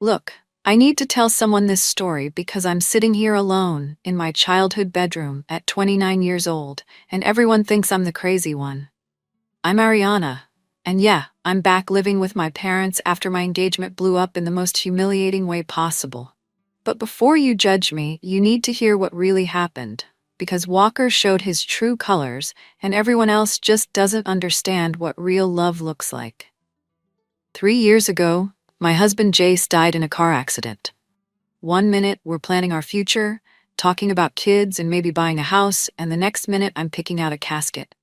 Look, I need to tell someone this story because I'm sitting here alone in my childhood bedroom at 29 years old, and everyone thinks I'm the crazy one. I'm Ariana, and yeah, I'm back living with my parents after my engagement blew up in the most humiliating way possible. But before you judge me, you need to hear what really happened, because Walker showed his true colors, and everyone else just doesn't understand what real love looks like. 3 years ago, my husband Jace died in a car accident. One minute, we're planning our future, talking about kids and maybe buying a house, and the next minute, I'm picking out a casket.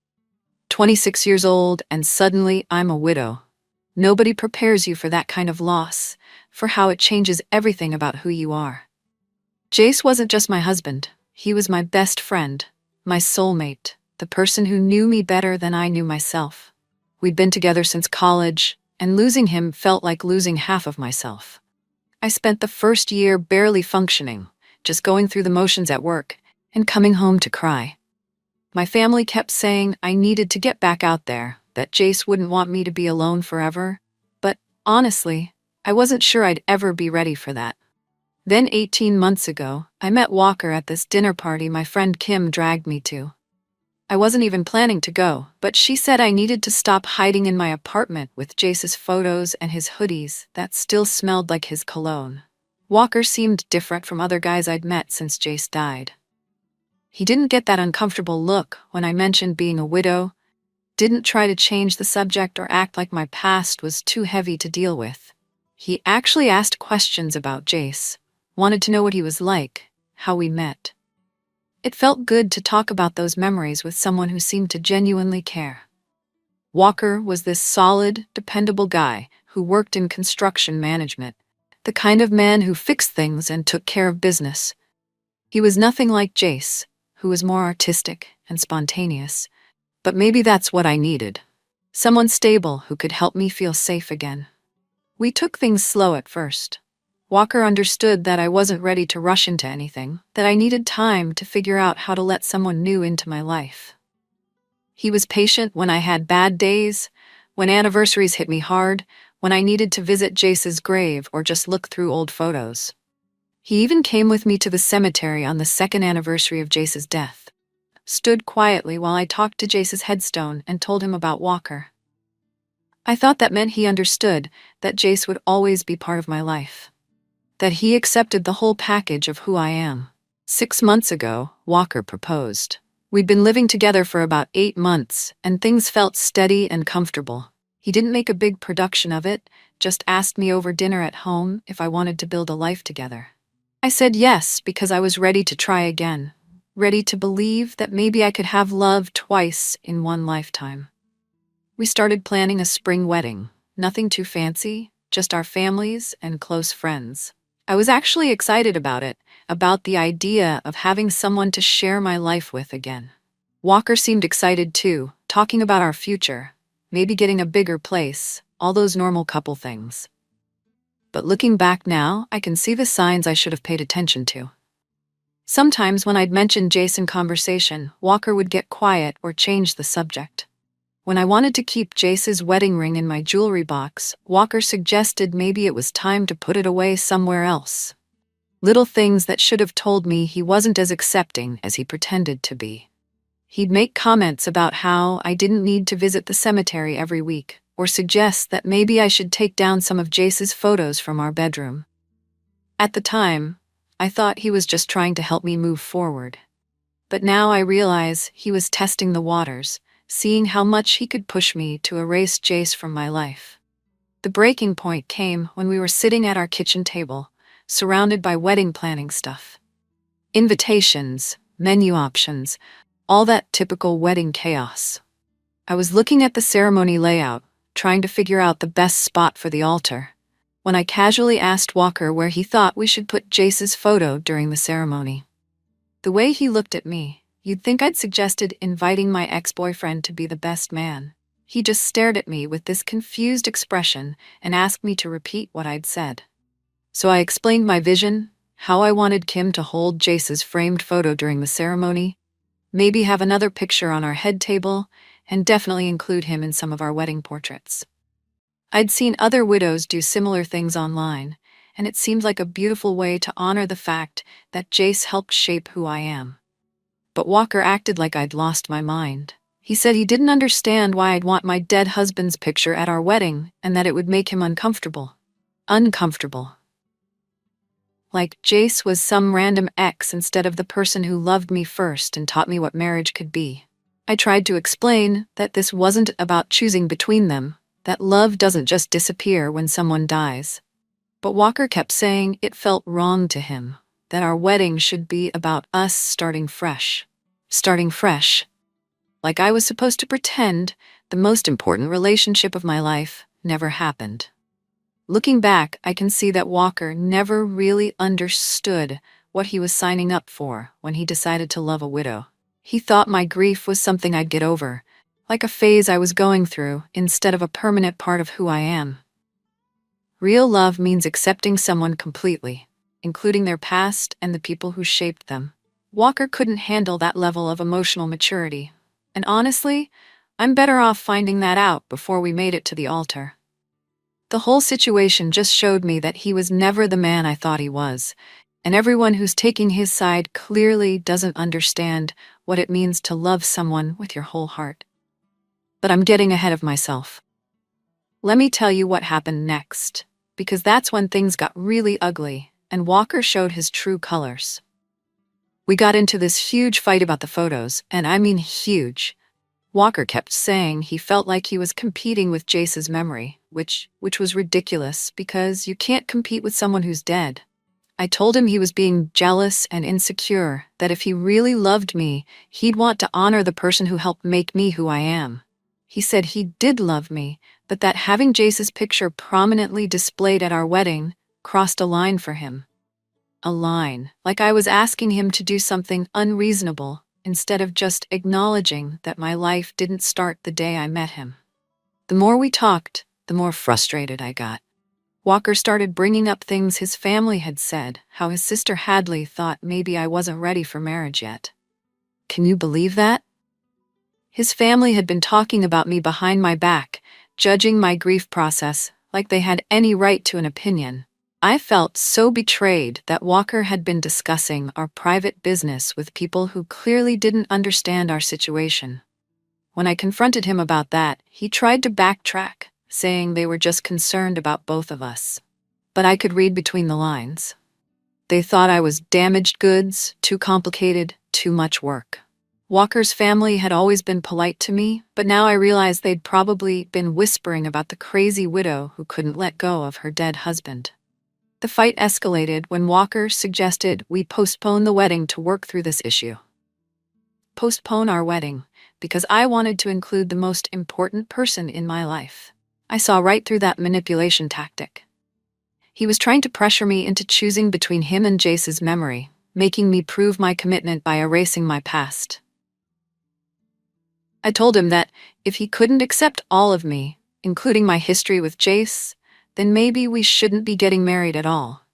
26 years old, and suddenly I'm a widow. Nobody prepares you for that kind of loss, for how it changes everything about who you are. Jace wasn't just my husband, he was my best friend, my soulmate, the person who knew me better than I knew myself. We'd been together since college, and losing him felt like losing half of myself. I spent the first year barely functioning, just going through the motions at work, and coming home to cry. My family kept saying I needed to get back out there, that Jace wouldn't want me to be alone forever, but honestly, I wasn't sure I'd ever be ready for that. Then 18 months ago, I met Walker at this dinner party my friend Kim dragged me to. I wasn't even planning to go, but she said I needed to stop hiding in my apartment with Jace's photos and his hoodies that still smelled like his cologne. Walker seemed different from other guys I'd met since Jace died. He didn't get that uncomfortable look when I mentioned being a widow, didn't try to change the subject or act like my past was too heavy to deal with. He actually asked questions about Jace, wanted to know what he was like, how we met. It felt good to talk about those memories with someone who seemed to genuinely care. Walker was this solid, dependable guy who worked in construction management, the kind of man who fixed things and took care of business. He was nothing like Jace, who was more artistic and spontaneous, but maybe that's what I needed. Someone stable who could help me feel safe again. We took things slow at first. Walker understood that I wasn't ready to rush into anything, that I needed time to figure out how to let someone new into my life. He was patient when I had bad days, when anniversaries hit me hard, when I needed to visit Jace's grave or just look through old photos. He even came with me to the cemetery on the second anniversary of Jace's death, stood quietly while I talked to Jace's headstone and told him about Walker. I thought that meant he understood that Jace would always be part of my life, that he accepted the whole package of who I am. 6 months ago, Walker proposed. We'd been living together for about 8 months, and things felt steady and comfortable. He didn't make a big production of it, just asked me over dinner at home if I wanted to build a life together. I said yes because I was ready to try again, ready to believe that maybe I could have love twice in one lifetime. We started planning a spring wedding, nothing too fancy, just our families and close friends. I was actually excited about it, about the idea of having someone to share my life with again. Walker seemed excited too, talking about our future, maybe getting a bigger place, all those normal couple things. But looking back now, I can see the signs I should have paid attention to. Sometimes when I'd mention Jace in conversation, Walker would get quiet or change the subject. When I wanted to keep Jace's wedding ring in my jewelry box, Walker suggested maybe it was time to put it away somewhere else. Little things that should have told me he wasn't as accepting as he pretended to be. He'd make comments about how I didn't need to visit the cemetery every week, or suggest that maybe I should take down some of Jace's photos from our bedroom. At the time, I thought he was just trying to help me move forward. But now I realize he was testing the waters, seeing how much he could push me to erase Jace from my life. The breaking point came when we were sitting at our kitchen table, surrounded by wedding planning stuff. Invitations, menu options, all that typical wedding chaos. I was looking at the ceremony layout, trying to figure out the best spot for the altar, when I casually asked Walker where he thought we should put Jace's photo during the ceremony. The way he looked at me, you'd think I'd suggested inviting my ex-boyfriend to be the best man. He just stared at me with this confused expression and asked me to repeat what I'd said. So I explained my vision, how I wanted Kim to hold Jace's framed photo during the ceremony, maybe have another picture on our head table, and definitely include him in some of our wedding portraits. I'd seen other widows do similar things online, and it seemed like a beautiful way to honor the fact that Jace helped shape who I am. But Walker acted like I'd lost my mind. He said he didn't understand why I'd want my dead husband's picture at our wedding and that it would make him uncomfortable. Uncomfortable. Like Jace was some random ex instead of the person who loved me first and taught me what marriage could be. I tried to explain that this wasn't about choosing between them, that love doesn't just disappear when someone dies. But Walker kept saying it felt wrong to him, that our wedding should be about us starting fresh. Starting fresh. Like I was supposed to pretend the most important relationship of my life never happened. Looking back, I can see that Walker never really understood what he was signing up for when he decided to love a widow. He thought my grief was something I'd get over, like a phase I was going through, instead of a permanent part of who I am. Real love means accepting someone completely, including their past and the people who shaped them. Walker couldn't handle that level of emotional maturity, and honestly, I'm better off finding that out before we made it to the altar. The whole situation just showed me that he was never the man I thought he was, and everyone who's taking his side clearly doesn't understand what it means to love someone with your whole heart. But I'm getting ahead of myself. Let me tell you what happened next, because that's when things got really ugly, and Walker showed his true colors. We got into this huge fight about the photos, and I mean huge. Walker kept saying he felt like he was competing with Jace's memory, which was ridiculous because you can't compete with someone who's dead. I told him he was being jealous and insecure, that if he really loved me, he'd want to honor the person who helped make me who I am. He said he did love me, but that having Jace's picture prominently displayed at our wedding crossed a line for him. A line, like I was asking him to do something unreasonable, instead of just acknowledging that my life didn't start the day I met him. The more we talked, the more frustrated I got. Walker started bringing up things his family had said, how his sister Hadley thought maybe I wasn't ready for marriage yet. Can you believe that? His family had been talking about me behind my back, judging my grief process like they had any right to an opinion. I felt so betrayed that Walker had been discussing our private business with people who clearly didn't understand our situation. When I confronted him about that, he tried to backtrack, saying they were just concerned about both of us. But I could read between the lines. They thought I was damaged goods, too complicated, too much work. Walker's family had always been polite to me, but now I realized they'd probably been whispering about the crazy widow who couldn't let go of her dead husband. The fight escalated when Walker suggested we postpone the wedding to work through this issue. Postpone our wedding, because I wanted to include the most important person in my life. I saw right through that manipulation tactic. He was trying to pressure me into choosing between him and Jace's memory, making me prove my commitment by erasing my past. I told him that if he couldn't accept all of me, including my history with Jace, then maybe we shouldn't be getting married at all.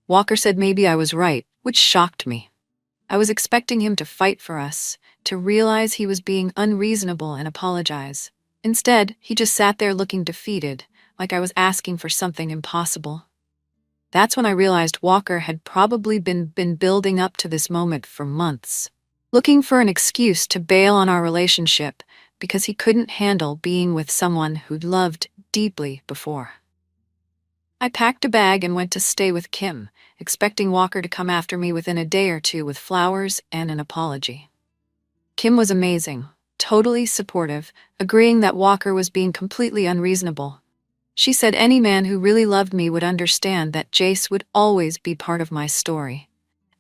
Walker said maybe I was right, which shocked me. I was expecting him to fight for us, to realize he was being unreasonable and apologize. Instead, he just sat there looking defeated, like I was asking for something impossible. That's when I realized Walker had probably been building up to this moment for months, looking for an excuse to bail on our relationship because he couldn't handle being with someone who'd loved deeply before. I packed a bag and went to stay with Kim, expecting Walker to come after me within a day or two with flowers and an apology. Kim was amazing, totally supportive, agreeing that Walker was being completely unreasonable. She said any man who really loved me would understand that Jace would always be part of my story,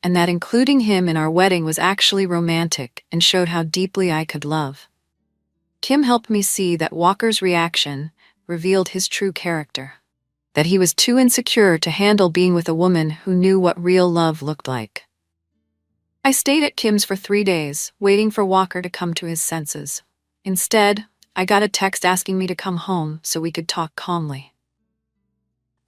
and that including him in our wedding was actually romantic and showed how deeply I could love. Kim helped me see that Walker's reaction revealed his true character, that he was too insecure to handle being with a woman who knew what real love looked like. I stayed at Kim's for 3 days, waiting for Walker to come to his senses. Instead, I got a text asking me to come home so we could talk calmly.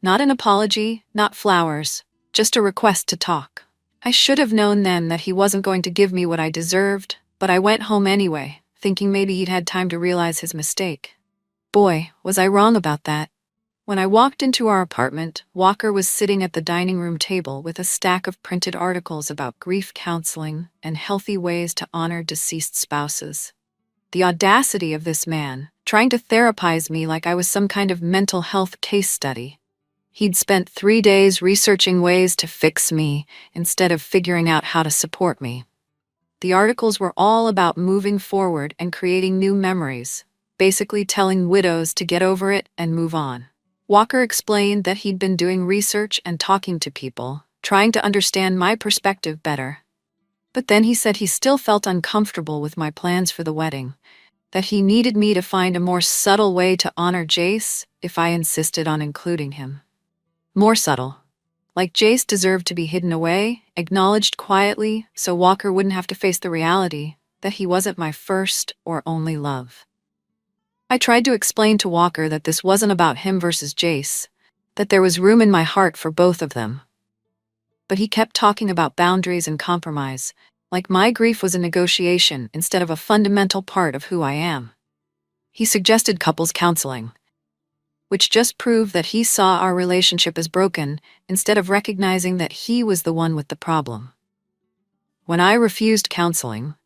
Not an apology, not flowers, just a request to talk. I should have known then that he wasn't going to give me what I deserved, but I went home anyway, thinking maybe he'd had time to realize his mistake. Boy, was I wrong about that. When I walked into our apartment, Walker was sitting at the dining room table with a stack of printed articles about grief counseling and healthy ways to honor deceased spouses. The audacity of this man, trying to therapize me like I was some kind of mental health case study. He'd spent 3 days researching ways to fix me instead of figuring out how to support me. The articles were all about moving forward and creating new memories, basically telling widows to get over it and move on. Walker explained that he'd been doing research and talking to people, trying to understand my perspective better. But then he said he still felt uncomfortable with my plans for the wedding, that he needed me to find a more subtle way to honor Jace if I insisted on including him. More subtle. Like Jace deserved to be hidden away, acknowledged quietly, so Walker wouldn't have to face the reality that he wasn't my first or only love. I tried to explain to Walker that this wasn't about him versus Jace, that there was room in my heart for both of them. But he kept talking about boundaries and compromise, like my grief was a negotiation instead of a fundamental part of who I am. He suggested couples counseling, which just proved that he saw our relationship as broken instead of recognizing that he was the one with the problem. When I refused counseling,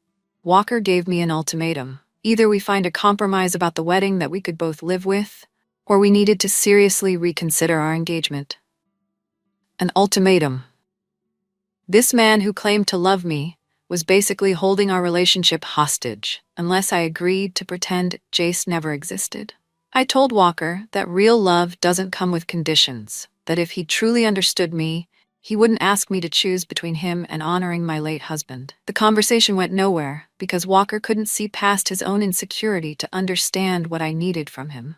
Walker gave me an ultimatum. Either we find a compromise about the wedding that we could both live with, or we needed to seriously reconsider our engagement. An ultimatum. This man who claimed to love me was basically holding our relationship hostage unless I agreed to pretend Jace never existed. I told Walker that real love doesn't come with conditions, that if he truly understood me, he wouldn't ask me to choose between him and honoring my late husband. The conversation went nowhere because Walker couldn't see past his own insecurity to understand what I needed from him.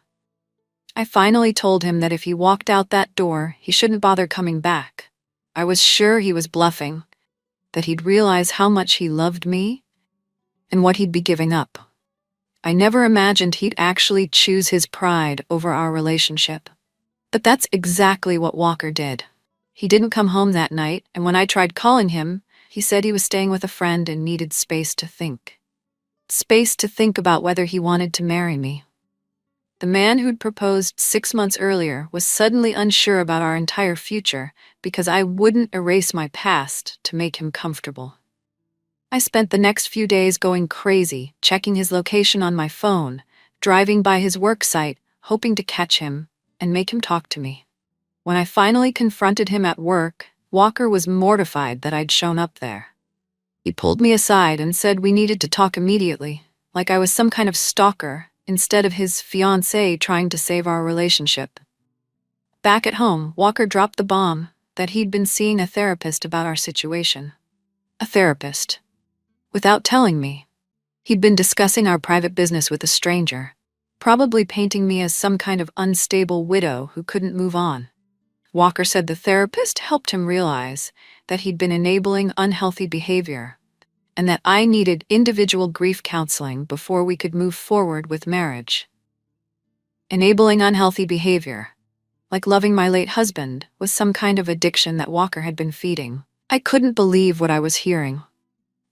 I finally told him that if he walked out that door, he shouldn't bother coming back. I was sure he was bluffing, that he'd realize how much he loved me and what he'd be giving up. I never imagined he'd actually choose his pride over our relationship. But that's exactly what Walker did. He didn't come home that night, and when I tried calling him, he said he was staying with a friend and needed space to think. Space to think about whether he wanted to marry me. The man who'd proposed 6 months earlier was suddenly unsure about our entire future because I wouldn't erase my past to make him comfortable. I spent the next few days going crazy, checking his location on my phone, driving by his work site, hoping to catch him and make him talk to me. When I finally confronted him at work, Walker was mortified that I'd shown up there. He pulled me aside and said we needed to talk immediately, like I was some kind of stalker instead of his fiancée trying to save our relationship. Back at home, Walker dropped the bomb that he'd been seeing a therapist about our situation. A therapist. Without telling me. He'd been discussing our private business with a stranger, probably painting me as some kind of unstable widow who couldn't move on. Walker said the therapist helped him realize that he'd been enabling unhealthy behavior and that I needed individual grief counseling before we could move forward with marriage. Enabling unhealthy behavior, like loving my late husband, was some kind of addiction that Walker had been feeding. I couldn't believe what I was hearing.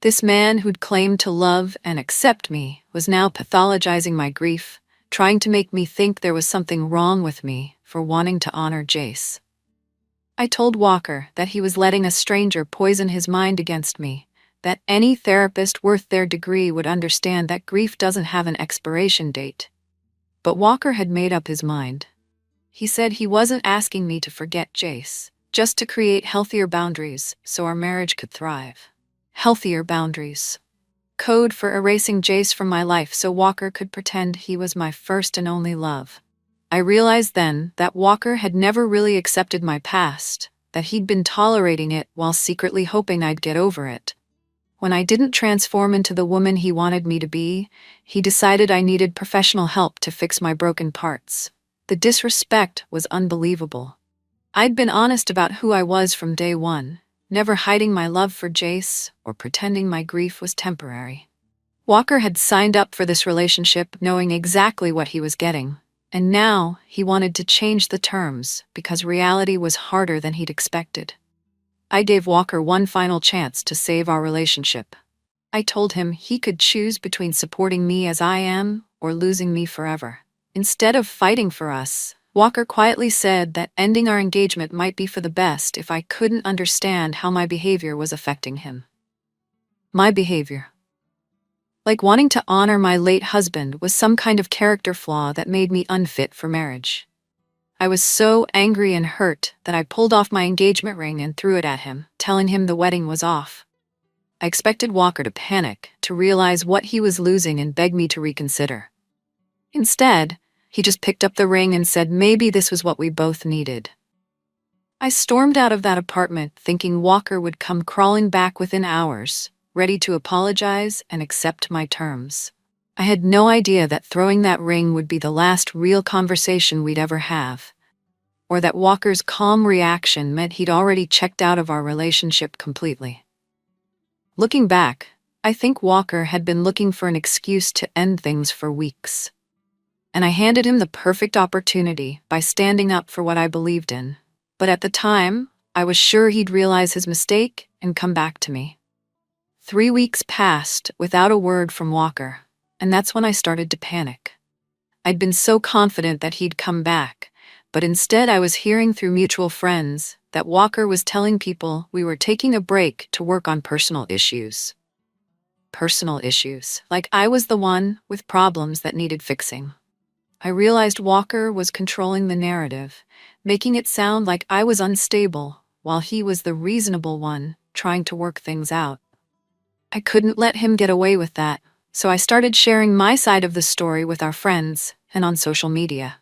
This man who'd claimed to love and accept me was now pathologizing my grief, trying to make me think there was something wrong with me for wanting to honor Jace. I told Walker that he was letting a stranger poison his mind against me, that any therapist worth their degree would understand that grief doesn't have an expiration date. But Walker had made up his mind. He said he wasn't asking me to forget Jace, just to create healthier boundaries so our marriage could thrive. Healthier boundaries. Code for erasing Jace from my life so Walker could pretend he was my first and only love. I realized then that Walker had never really accepted my past, that he'd been tolerating it while secretly hoping I'd get over it. When I didn't transform into the woman he wanted me to be, he decided I needed professional help to fix my broken parts. The disrespect was unbelievable. I'd been honest about who I was from day one, never hiding my love for Jace or pretending my grief was temporary. Walker had signed up for this relationship knowing exactly what he was getting. And now he wanted to change the terms because reality was harder than he'd expected. I gave Walker one final chance to save our relationship. I told him he could choose between supporting me as I am or losing me forever. Instead of fighting for us, Walker quietly said that ending our engagement might be for the best if I couldn't understand how my behavior was affecting him. My behavior. Like wanting to honor my late husband was some kind of character flaw that made me unfit for marriage. I was so angry and hurt that I pulled off my engagement ring and threw it at him, telling him the wedding was off. I expected Walker to panic, to realize what he was losing and beg me to reconsider. Instead, he just picked up the ring and said maybe this was what we both needed. I stormed out of that apartment thinking Walker would come crawling back within hours, ready to apologize and accept my terms. I had no idea that throwing that ring would be the last real conversation we'd ever have, or that Walker's calm reaction meant he'd already checked out of our relationship completely. Looking back, I think Walker had been looking for an excuse to end things for weeks. And I handed him the perfect opportunity by standing up for what I believed in. But at the time, I was sure he'd realize his mistake and come back to me. 3 weeks passed without a word from Walker, and that's when I started to panic. I'd been so confident that he'd come back, but instead I was hearing through mutual friends that Walker was telling people we were taking a break to work on personal issues. Personal issues, like I was the one with problems that needed fixing. I realized Walker was controlling the narrative, making it sound like I was unstable, while he was the reasonable one, trying to work things out. I couldn't let him get away with that, so I started sharing my side of the story with our friends and on social media.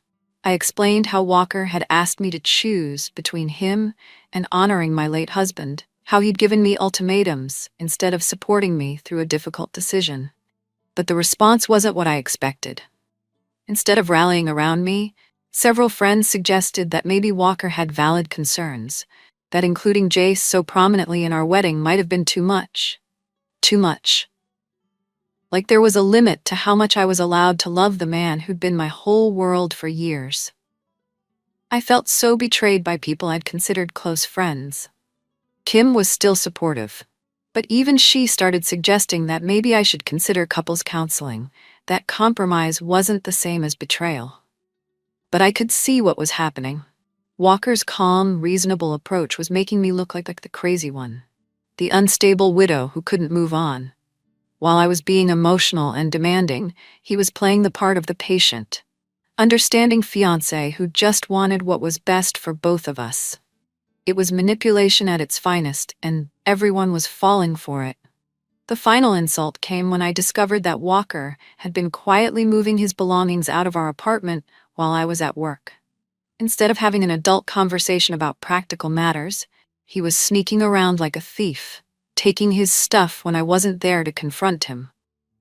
I explained how Walker had asked me to choose between him and honoring my late husband, how he'd given me ultimatums instead of supporting me through a difficult decision. But the response wasn't what I expected. Instead of rallying around me, several friends suggested that maybe Walker had valid concerns, that including Jace so prominently in our wedding might have been too much. Too much. Like there was a limit to how much I was allowed to love the man who'd been my whole world for years. I felt so betrayed by people I'd considered close friends. Kim was still supportive, but even she started suggesting that maybe I should consider couples counseling, that compromise wasn't the same as betrayal. But I could see what was happening. Walker's calm, reasonable approach was making me look like the crazy one, the unstable widow who couldn't move on. While I was being emotional and demanding, he was playing the part of the patient, understanding fiancé who just wanted what was best for both of us. It was manipulation at its finest, and everyone was falling for it. The final insult came when I discovered that Walker had been quietly moving his belongings out of our apartment while I was at work. Instead of having an adult conversation about practical matters, he was sneaking around like a thief, taking his stuff when I wasn't there to confront him.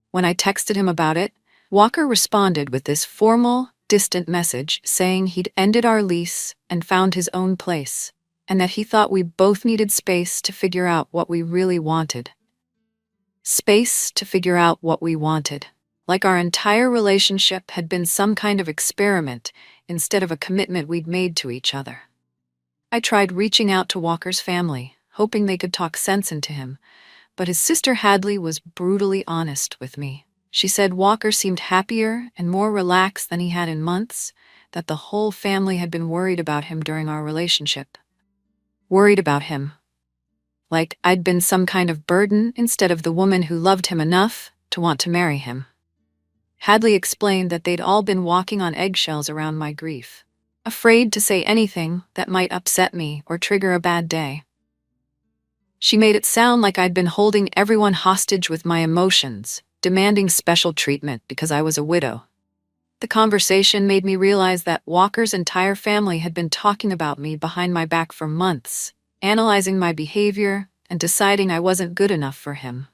When I texted him about it, Walker responded with this formal, distant message saying he'd ended our lease and found his own place, and that he thought we both needed space to figure out what we really wanted. Space to figure out what we wanted. Like our entire relationship had been some kind of experiment instead of a commitment we'd made to each other. I tried reaching out to Walker's family, hoping they could talk sense into him, but his sister Hadley was brutally honest with me. She said Walker seemed happier and more relaxed than he had in months, that the whole family had been worried about him during our relationship. Worried about him. Like I'd been some kind of burden instead of the woman who loved him enough to want to marry him. Hadley explained that they'd all been walking on eggshells around my grief, afraid to say anything that might upset me or trigger a bad day. She made it sound like I'd been holding everyone hostage with my emotions, demanding special treatment because I was a widow. The conversation made me realize that Walker's entire family had been talking about me behind my back for months, analyzing my behavior and deciding I wasn't good enough for him.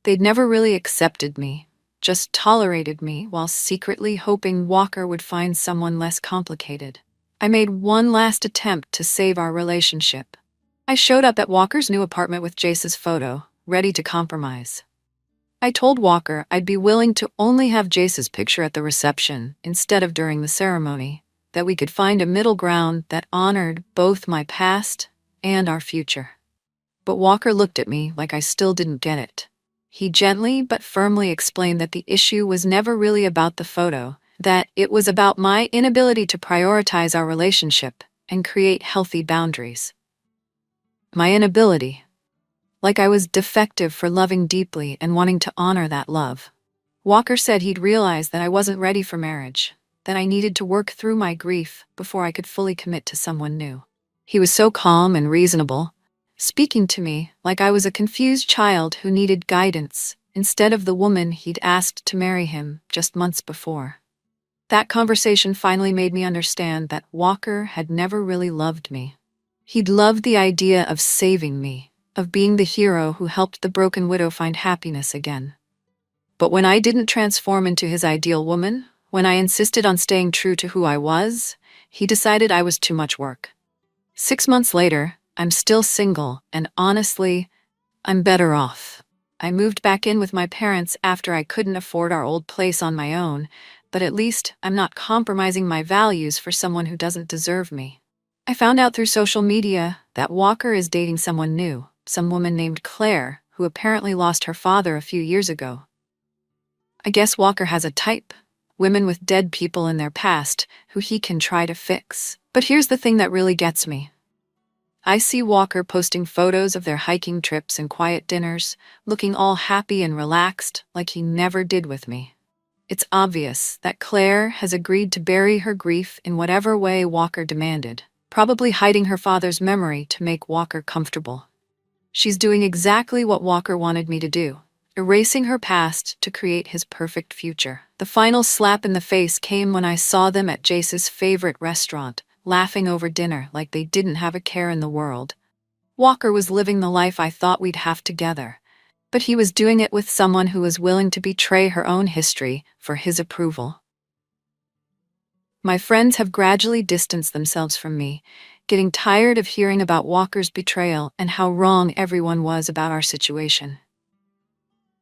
They'd never really accepted me, just tolerated me while secretly hoping Walker would find someone less complicated. I made one last attempt to save our relationship. I showed up at Walker's new apartment with Jace's photo, ready to compromise. I told Walker I'd be willing to only have Jace's picture at the reception instead of during the ceremony, that we could find a middle ground that honored both my past and our future. But Walker looked at me like I still didn't get it. He gently but firmly explained that the issue was never really about the photo, that it was about my inability to prioritize our relationship and create healthy boundaries. My inability. Like I was defective for loving deeply and wanting to honor that love. Walker said he'd realized that I wasn't ready for marriage, that I needed to work through my grief before I could fully commit to someone new. He was so calm and reasonable, speaking to me like I was a confused child who needed guidance instead of the woman he'd asked to marry him just months before. That conversation finally made me understand that Walker had never really loved me. He'd loved the idea of saving me, of being the hero who helped the broken widow find happiness again. But when I didn't transform into his ideal woman, when I insisted on staying true to who I was, he decided I was too much work. 6 months later, I'm still single, and honestly, I'm better off. I moved back in with my parents after I couldn't afford our old place on my own, but at least I'm not compromising my values for someone who doesn't deserve me. I found out through social media that Walker is dating someone new, some woman named Claire, who apparently lost her father a few years ago. I guess Walker has a type, women with dead people in their past who he can try to fix. But here's the thing that really gets me. I see Walker posting photos of their hiking trips and quiet dinners, looking all happy and relaxed like he never did with me. It's obvious that Claire has agreed to bury her grief in whatever way Walker demanded, probably hiding her father's memory to make Walker comfortable. She's doing exactly what Walker wanted me to do, erasing her past to create his perfect future. The final slap in the face came when I saw them at Jace's favorite restaurant, laughing over dinner like they didn't have a care in the world. Walker was living the life I thought we'd have together, but he was doing it with someone who was willing to betray her own history for his approval. My friends have gradually distanced themselves from me, getting tired of hearing about Walker's betrayal and how wrong everyone was about our situation.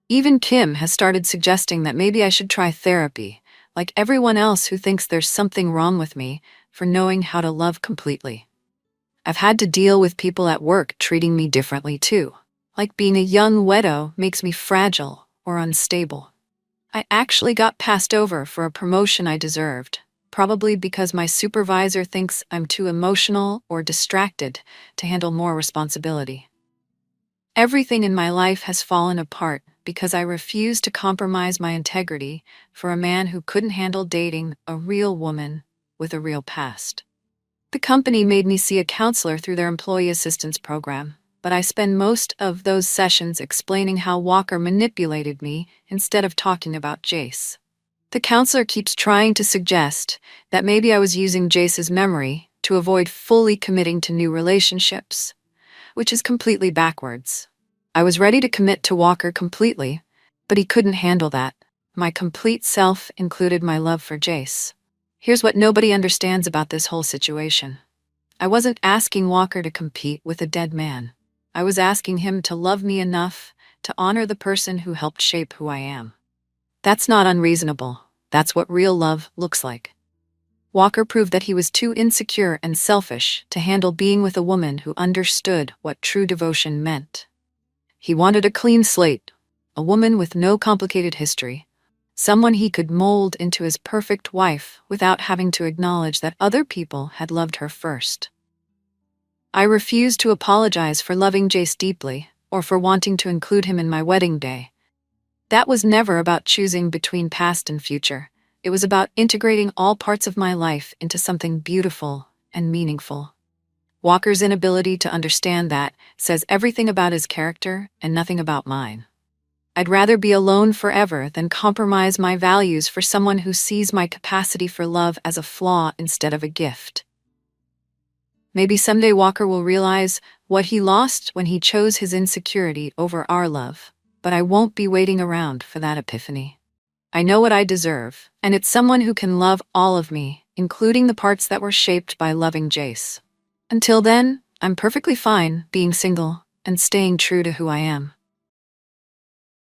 Even Kim has started suggesting that maybe I should try therapy, like everyone else who thinks there's something wrong with me for knowing how to love completely. I've had to deal with people at work treating me differently too, like being a young widow makes me fragile or unstable. I actually got passed over for a promotion I deserved, probably because my supervisor thinks I'm too emotional or distracted to handle more responsibility. Everything in my life has fallen apart because I refused to compromise my integrity for a man who couldn't handle dating a real woman with a real past. The company made me see a counselor through their employee assistance program, but I spend most of those sessions explaining how Walker manipulated me instead of talking about Jace. The counselor keeps trying to suggest that maybe I was using Jace's memory to avoid fully committing to new relationships, which is completely backwards. I was ready to commit to Walker completely, but he couldn't handle that. My complete self included my love for Jace. Here's what nobody understands about this whole situation. I wasn't asking Walker to compete with a dead man. I was asking him to love me enough to honor the person who helped shape who I am. That's not unreasonable. That's what real love looks like. Walker proved that he was too insecure and selfish to handle being with a woman who understood what true devotion meant. He wanted a clean slate, a woman with no complicated history, someone he could mold into his perfect wife without having to acknowledge that other people had loved her first. I refused to apologize for loving Jace deeply or for wanting to include him in my wedding day. That was never about choosing between past and future. It was about integrating all parts of my life into something beautiful and meaningful. Walker's inability to understand that says everything about his character and nothing about mine. I'd rather be alone forever than compromise my values for someone who sees my capacity for love as a flaw instead of a gift. Maybe someday Walker will realize what he lost when he chose his insecurity over our love, but I won't be waiting around for that epiphany. I know what I deserve, and it's someone who can love all of me, including the parts that were shaped by loving Jace. Until then, I'm perfectly fine being single and staying true to who I am.